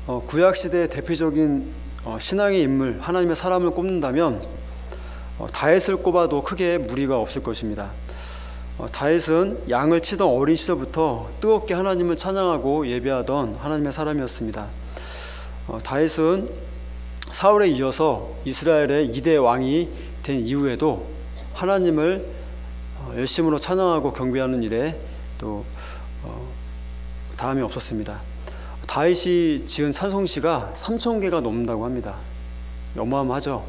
구약시대의 대표적인 신앙의 인물, 하나님의 사람을 꼽는다면 다윗을 꼽아도 크게 무리가 없을 것입니다. 다윗은 양을 치던 어린 시절부터 뜨겁게 하나님을 찬양하고 예배하던 하나님의 사람이었습니다. 다윗은 사울에 이어서 이스라엘의 2대 왕이 된 이후에도 하나님을 열심으로 찬양하고 경배하는 일에 또 다함이 없었습니다. 다윗이 지은 찬송시가 3,000개가 넘는다고 합니다. 어마어마하죠.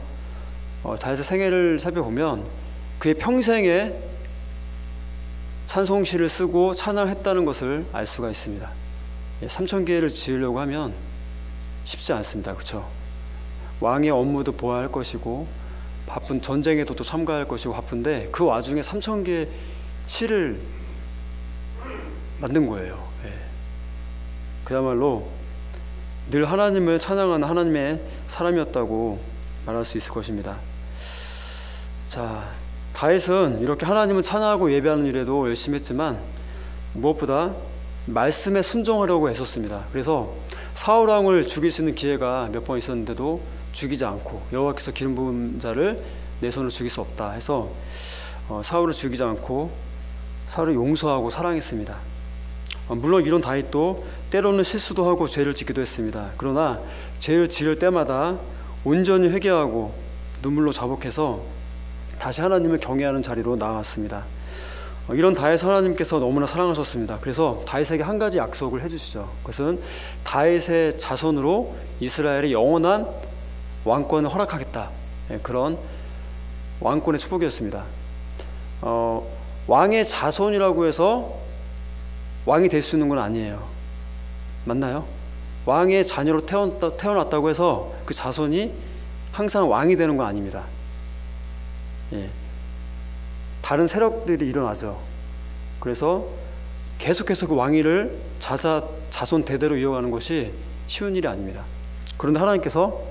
다윗의 생애를 살펴보면 그의 평생에 찬송시를 쓰고 찬양했다는 것을 알 수가 있습니다. 3,000개를 지으려고 하면 쉽지 않습니다. 그렇죠? 왕의 업무도 보아야 할 것이고 바쁜 전쟁에도 또 참가할 것이고 바쁜데 그 와중에 3,000개 시를 만든 거예요. 그야말로 늘 하나님을 찬양하는 하나님의 사람이었다고 말할 수 있을 것입니다. 자, 다윗은 이렇게 하나님을 찬양하고 예배하는 일에도 열심히 했지만 무엇보다 말씀에 순종하려고 애썼습니다. 그래서 사울 왕을 죽일 수 있는 기회가 몇 번 있었는데도 죽이지 않고 여호와께서 기름 부은 자를 내 손으로 죽일 수 없다 해서 사울을 죽이지 않고 사울을 용서하고 사랑했습니다. 물론 이런 다윗도 때로는 실수도 하고 죄를 짓기도 했습니다. 그러나 죄를 지을 때마다 온전히 회개하고 눈물로 자복해서 다시 하나님을 경외하는 자리로 나아왔습니다. 이런 다윗 하나님께서 너무나 사랑하셨습니다. 그래서 다윗에게 한 가지 약속을 해주시죠. 그것은 다윗의 자손으로 이스라엘의 영원한 왕권을 허락하겠다. 그런 왕권의 축복이었습니다. 왕의 자손이라고 해서 왕이 될 수 있는 건 아니에요. 맞나요? 왕의 자녀로 태어났다고 해서 그 자손이 항상 왕이 되는 건 아닙니다. 다른 세력들이 일어나죠. 그래서 계속해서 그 왕위를 자손 대대로 이어가는 것이 쉬운 일이 아닙니다. 그런데 하나님께서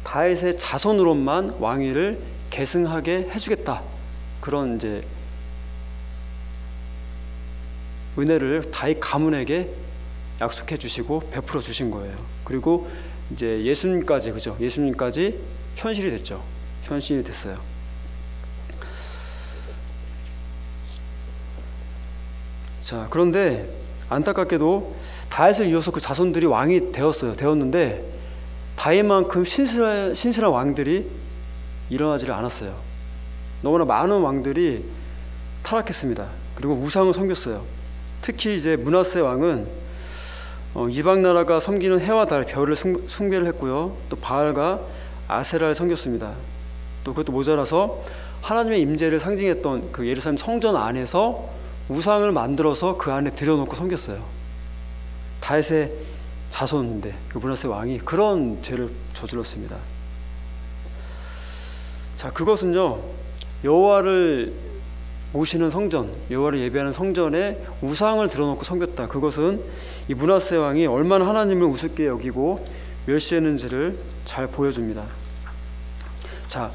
다윗의 자손으로만 왕위를 계승하게 해주겠다. 그런 이제 은혜를 다윗 가문에게 약속해 주시고 베풀어 주신 거예요. 그리고 이제 예수님까지, 그죠? 예수님까지 현실이 됐죠. 현실이 됐어요. 자, 그런데 안타깝게도 다윗을 이어서 그 자손들이 왕이 되었는데 다윗만큼 신실한 왕들이 일어나지를 않았어요. 너무나 많은 왕들이 타락했습니다. 그리고 우상을 섬겼어요. 특히 이제 므낫세 왕은 이방 나라가 섬기는 해와 달, 별을 숭배를 했고요. 또 바알과 아세라를 섬겼습니다. 또 그것도 모자라서 하나님의 임재를 상징했던 그 예루살렘 성전 안에서 우상을 만들어서 그 안에 들여놓고 섬겼어요. 다윗의 자손인데 그 므낫세 왕이 그런 죄를 저질렀습니다. 자, 그것은요, 여호와를 모시는 성전, 여호와를 예배하는 성전에 우상을 들어놓고 섬겼다. 그것은 이 므낫세 왕이 얼마나 하나님을 우습게 여기고 멸시했는지를 잘 보여줍니다. 자,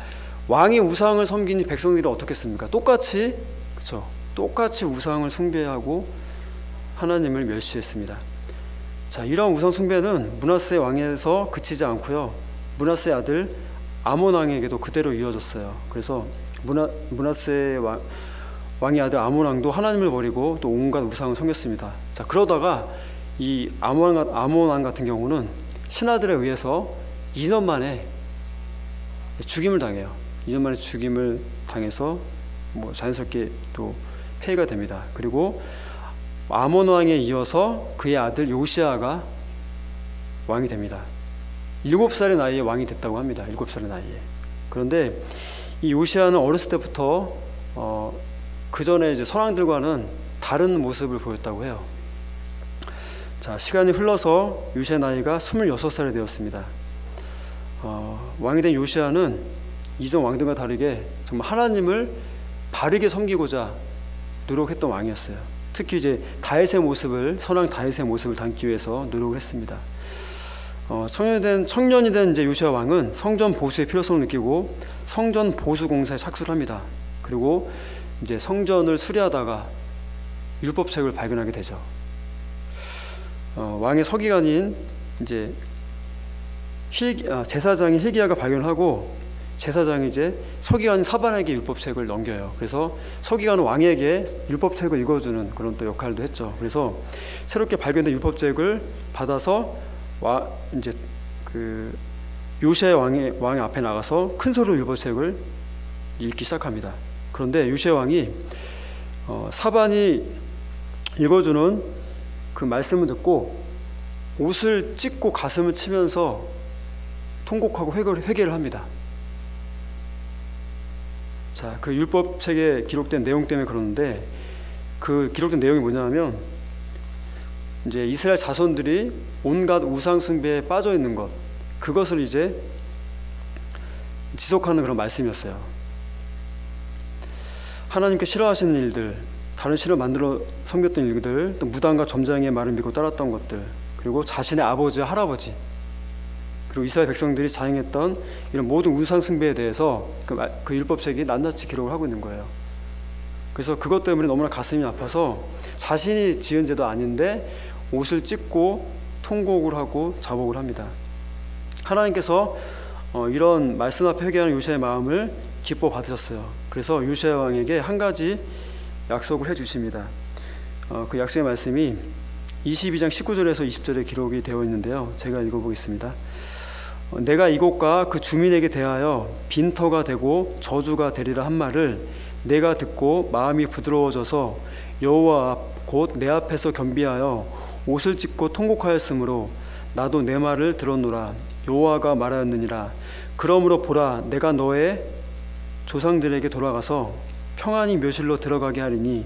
왕이 우상을 섬기니 백성들이 어떻겠습니까? 똑같이, 그렇죠? 똑같이 우상을 숭배하고 하나님을 멸시했습니다. 자, 이런 우상 숭배는 므낫세 왕에서 그치지 않고요, 므낫세 아들 아몬 왕에게도 그대로 이어졌어요. 그래서 므낫세 왕의 아들 아몬 왕도 하나님을 버리고 또 온갖 우상을 섬겼습니다. 자, 그러다가 이 아몬 왕 같은 경우는 신하들에 의해서 2년 만에 죽임을 당해요. 2년 만에 죽임을 당해서 자연스럽게 또 폐위가 됩니다. 그리고 아몬 왕에 이어서 그의 아들 요시아가 왕이 됩니다. 7살의 나이에 왕이 됐다고 합니다. 7살의 나이에. 그런데 이 요시아는 어렸을 때부터 그 전에 이제 선왕들과는 다른 모습을 보였다고 해요. 자, 시간이 흘러서 요시아 나이가 26살이 되었습니다. 왕이 된 요시아는 이전 왕들과 다르게 정말 하나님을 바르게 섬기고자 노력했던 왕이었어요. 특히 이제 다윗의 모습을, 선왕 다윗의 모습을 담기 위해서 노력을 했습니다. 청년이 된 이제 요시아 왕은 성전 보수의 필요성을 느끼고 성전 보수 공사에 착수를 합니다. 그리고 이제 성전을 수리하다가 율법책을 발견하게 되죠. 왕의 서기관인 이제 제사장이 hil기야가 발견하고 제사장이 이제 서기관 사반에게 율법책을 넘겨요. 그래서 서기관 왕에게 율법책을 읽어주는 그런 또 역할도 했죠. 그래서 새롭게 발견된 율법책을 받아서 이제 그 요시야 왕의 앞에 나가서 큰 소리로 율법책을 읽기 시작합니다. 그런데 요시야 왕이 사반이 읽어주는 그 말씀을 듣고 옷을 찢고 가슴을 치면서 통곡하고 회개를 합니다. 자, 그 율법책에 기록된 내용 때문에 그러는데, 그 기록된 내용이 뭐냐면 이제 이스라엘 자손들이 온갖 우상 숭배에 빠져 있는 것, 그것을 이제 지속하는 그런 말씀이었어요. 하나님께 싫어하시는 일들, 다른 신을 만들어 섬겼던 일들, 또 무당과 점장의 말을 믿고 따랐던 것들, 그리고 자신의 아버지와 할아버지, 그리고 이스라엘 백성들이 자행했던 이런 모든 우상 숭배에 대해서 그 율법책이 낱낱이 기록을 하고 있는 거예요. 그래서 그것 때문에 너무나 가슴이 아파서 자신이 지은 죄도 아닌데 옷을 찢고 통곡을 하고 자복을 합니다. 하나님께서 이런 말씀 앞에 회개하는 요시야의 마음을 기뻐 받으셨어요. 그래서 요시야 왕에게 한 가지 약속을 해주십니다. 그 약속의 말씀이 22장 19절에서 20절에 기록이 되어 있는데요. 제가 읽어보겠습니다. 내가 이곳과 그 주민에게 대하여 빈터가 되고 저주가 되리라 한 말을 내가 듣고 마음이 부드러워져서 여호와 곧 내 앞에서 겸비하여 옷을 찢고 통곡하였으므로 나도 내 말을 들었노라. 여호와가 말하였느니라. 그러므로 보라, 내가 너의 조상들에게 돌아가서 평안히 묘실로 들어가게 하리니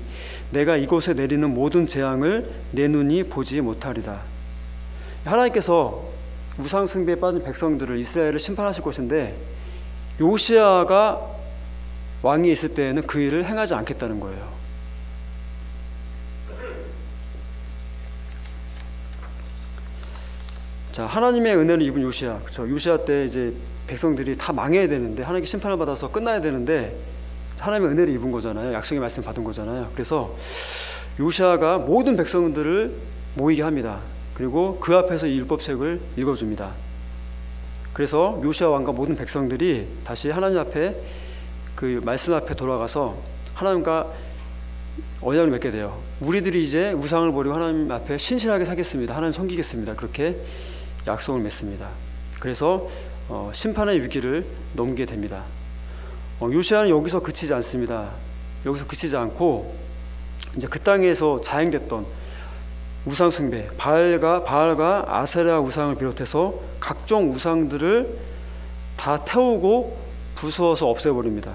내가 이곳에 내리는 모든 재앙을 내 눈이 보지 못하리라. 하나님께서 우상 숭배에 빠진 백성들을, 이스라엘을 심판하실 것인데 요시야가 왕이 있을 때에는 그 일을 행하지 않겠다는 거예요. 자, 하나님의 은혜를 입은 요시야, 그렇죠? 요시야 때 이제 백성들이 다 망해야 되는데, 하나님께 심판을 받아서 끝나야 되는데 하나님의 은혜를 입은 거잖아요. 약속의 말씀 받은 거잖아요. 그래서 요시야가 모든 백성들을 모이게 합니다. 그리고 그 앞에서 이 율법책을 읽어줍니다. 그래서 요시야 왕과 모든 백성들이 다시 하나님 앞에, 그 말씀 앞에 돌아가서 하나님과 언약을 맺게 돼요. 우리들이 이제 우상을 버리고 하나님 앞에 신실하게 살겠습니다. 하나님 섬기겠습니다. 그렇게 약속을 맺습니다. 그래서 심판의 위기를 넘기게 됩니다. 요시야는 여기서 그치지 않습니다. 여기서 그치지 않고 이제 그 땅에서 자행됐던 우상 숭배, 바알과 아세라 우상을 비롯해서 각종 우상들을 다 태우고 부수어서 없애버립니다.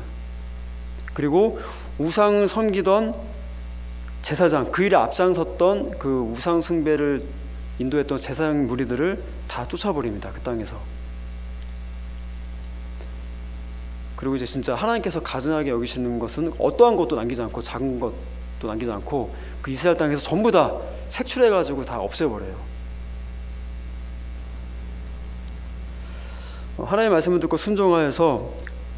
그리고 우상을 섬기던 제사장, 그 일에 앞장섰던 그 우상 숭배를 인도했던 제사장 무리들을 다 쫓아버립니다. 그 땅에서. 그리고 이제 진짜 하나님께서 가증하게 여기시는 것은 어떠한 것도 남기지 않고, 작은 것도 남기지 않고 그 이스라엘 땅에서 전부 다 색출해가지고 다 없애버려요. 하나님의 말씀을 듣고 순종하여서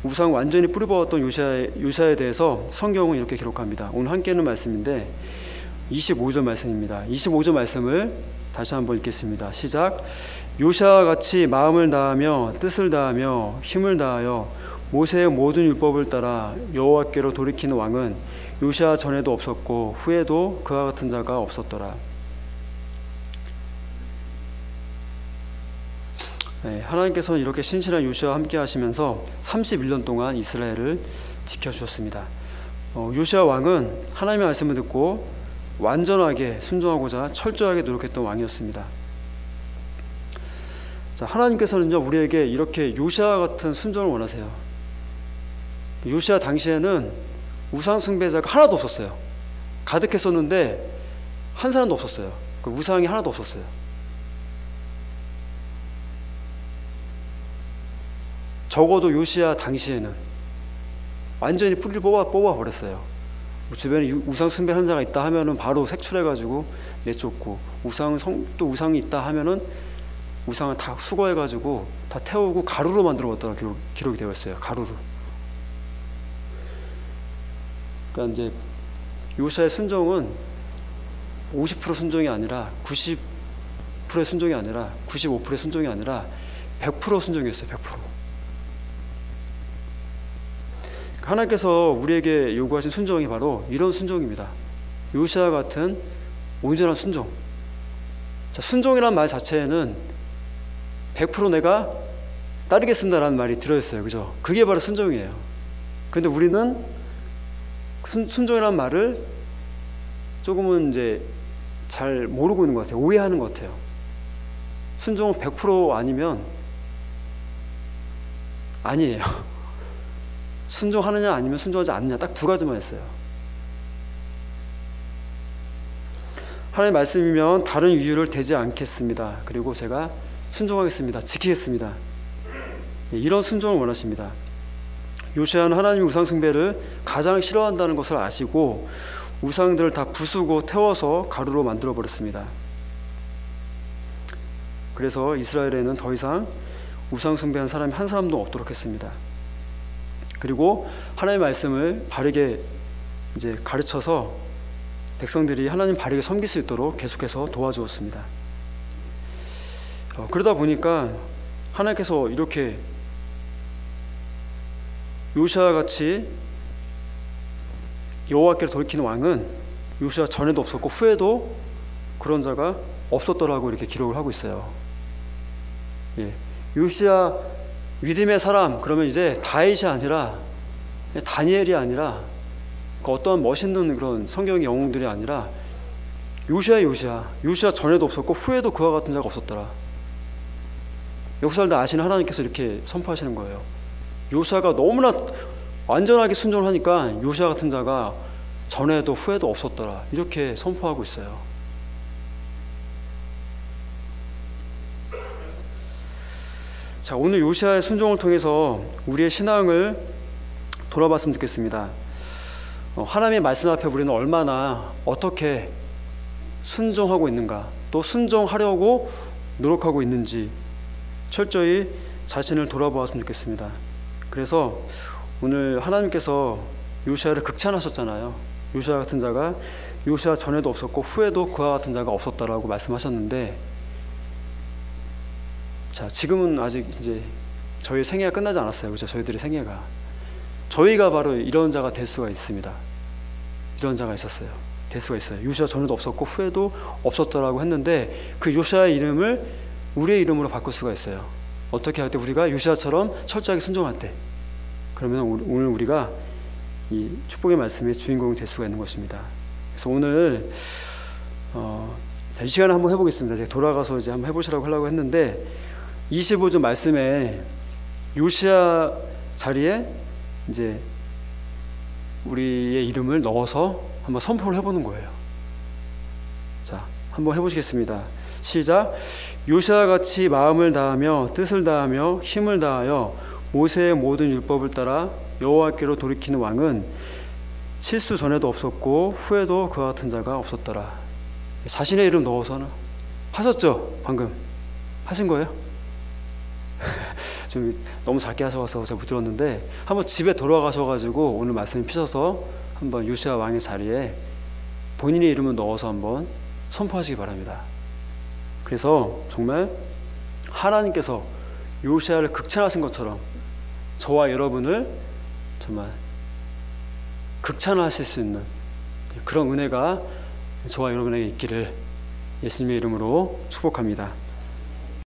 우상 완전히 뿌리벗었던 요시야에 대해서 성경은 이렇게 기록합니다. 오늘 함께 있는 말씀인데 25절 말씀입니다. 25절 말씀을 다시 한번 읽겠습니다. 시작. 요시야와 같이 마음을 다하며 뜻을 다하며 힘을 다하여 모세의 모든 율법을 따라 여호와께로 돌이키는 왕은 요시야 전에도 없었고 후에도 그와 같은 자가 없었더라. 네, 하나님께서는 이렇게 신실한 요시야와 함께 하시면서 31년 동안 이스라엘을 지켜주셨습니다. 요시야 왕은 하나님의 말씀을 듣고 완전하게 순종하고자 철저하게 노력했던 왕이었습니다. 자, 하나님께서는요, 우리에게 이렇게 요시야 같은 순종을 원하세요. 요시야 당시에는 우상 숭배자가 하나도 없었어요. 가득했었는데 한 사람도 없었어요. 그 우상이 하나도 없었어요. 적어도 요시야 당시에는 완전히 뿌리를 뽑아버렸어요. 주변에 우상 숭배하는 자가 있다 하면은 바로 색출해가지고 내쫓고, 또 우상이 있다 하면은 우상을 다 수거해가지고 다 태우고 가루로 만들어 먹었다고 기록이 되어 있어요. 가루로. 그러니까 이제 요시야의 순종은 50% 순종이 아니라 10%의 순종이 아니라 95%의 순종이 아니라 100% 순종이었어요. 100%. 하나님께서 우리에게 요구하신 순종이 바로 이런 순종입니다. 요시아 같은 온전한 순종. 자, 순종이란 말 자체에는 100% 내가 따르겠습니다라는 말이 들어있어요. 그죠? 그게 바로 순종이에요. 그런데 우리는 순종이란 말을 조금은 이제 잘 모르고 있는 것 같아요. 오해하는 것 같아요. 순종은 100% 아니면 아니에요. 순종하느냐 아니면 순종하지 않느냐 딱 두 가지만 있어요. 하나님의 말씀이면 다른 이유를 대지 않겠습니다. 그리고 제가 순종하겠습니다. 지키겠습니다. 이런 순종을 원하십니다. 요시아는 하나님의 우상 숭배를 가장 싫어한다는 것을 아시고 우상들을 다 부수고 태워서 가루로 만들어 버렸습니다. 그래서 이스라엘에는 더 이상 우상 숭배하는 사람이 한 사람도 없도록 했습니다. 그리고 하나님의 말씀을 바르게 이제 가르쳐서 백성들이 하나님 바르게 섬길 수 있도록 계속해서 도와주었습니다. 그러다 보니까 하나님께서 이렇게 요시아 같이 여호와께로 돌이키는 왕은 요시아 전에도 없었고 후에도 그런 자가 없었더라고 이렇게 기록을 하고 있어요. 예. 요시아 믿음의 사람 그러면 이제 다윗이 아니라 다니엘이 아니라 그 어떤 멋있는 그런 성경의 영웅들이 아니라 요시아 전에도 없었고 후에도 그와 같은 자가 없었더라. 역사를 다 아시는 하나님께서 이렇게 선포하시는 거예요. 요시아가 너무나 완전하게 순종을 하니까 요시아 같은 자가 전에도 후에도 없었더라 이렇게 선포하고 있어요. 자, 오늘 요시아의 순종을 통해서 우리의 신앙을 돌아봤으면 좋겠습니다. 하나님의 말씀 앞에 우리는 얼마나 어떻게 순종하고 있는가, 또 순종하려고 노력하고 있는지 철저히 자신을 돌아보았으면 좋겠습니다. 그래서 오늘 하나님께서 요시아를 극찬하셨잖아요. 요시아 같은 자가 요시아 전에도 없었고 후에도 그와 같은 자가 없었다라고 말씀하셨는데, 자, 지금은 아직 이제 저희 생애가 끝나지 않았어요. 그렇죠? 저희들의 생애가. 저희가 바로 이런 자가 될 수가 있습니다. 이런 자가 있었어요. 될 수가 있어요. 요시아 전에도 없었고 후에도 없었더라고 했는데 그 요시아의 이름을 우리의 이름으로 바꿀 수가 있어요. 어떻게 할 때? 우리가 요시아처럼 철저하게 순종할 때. 그러면 오늘 우리가 이 축복의 말씀의 주인공이 될 수가 있는 것입니다. 그래서 오늘 이 시간에 한번 해보겠습니다. 제가 돌아가서 이제 한번 해보시라고 하려고 했는데 25절 말씀에 요시아 자리에 이제 우리의 이름을 넣어서 한번 선포를 해보는 거예요. 자, 한번 해보시겠습니다. 시작. 요시아 같이 마음을 다하며 뜻을 다하며 힘을 다하여 모세의 모든 율법을 따라 여호와께로 돌이키는 왕은 실수 전에도 없었고 후에도 그와 같은 자가 없었더라. 자신의 이름 넣어서는 하셨죠? 방금 하신 거예요? 지금 너무 작게 하셔서 제가 못 들었는데 한번 집에 돌아가셔가지고 오늘 말씀을 피셔서 한번 요시아 왕의 자리에 본인의 이름을 넣어서 한번 선포하시기 바랍니다. 그래서 정말 하나님께서 요시아를 극찬하신 것처럼 저와 여러분을 정말 극찬하실 수 있는 그런 은혜가 저와 여러분에게 있기를 예수님의 이름으로 축복합니다.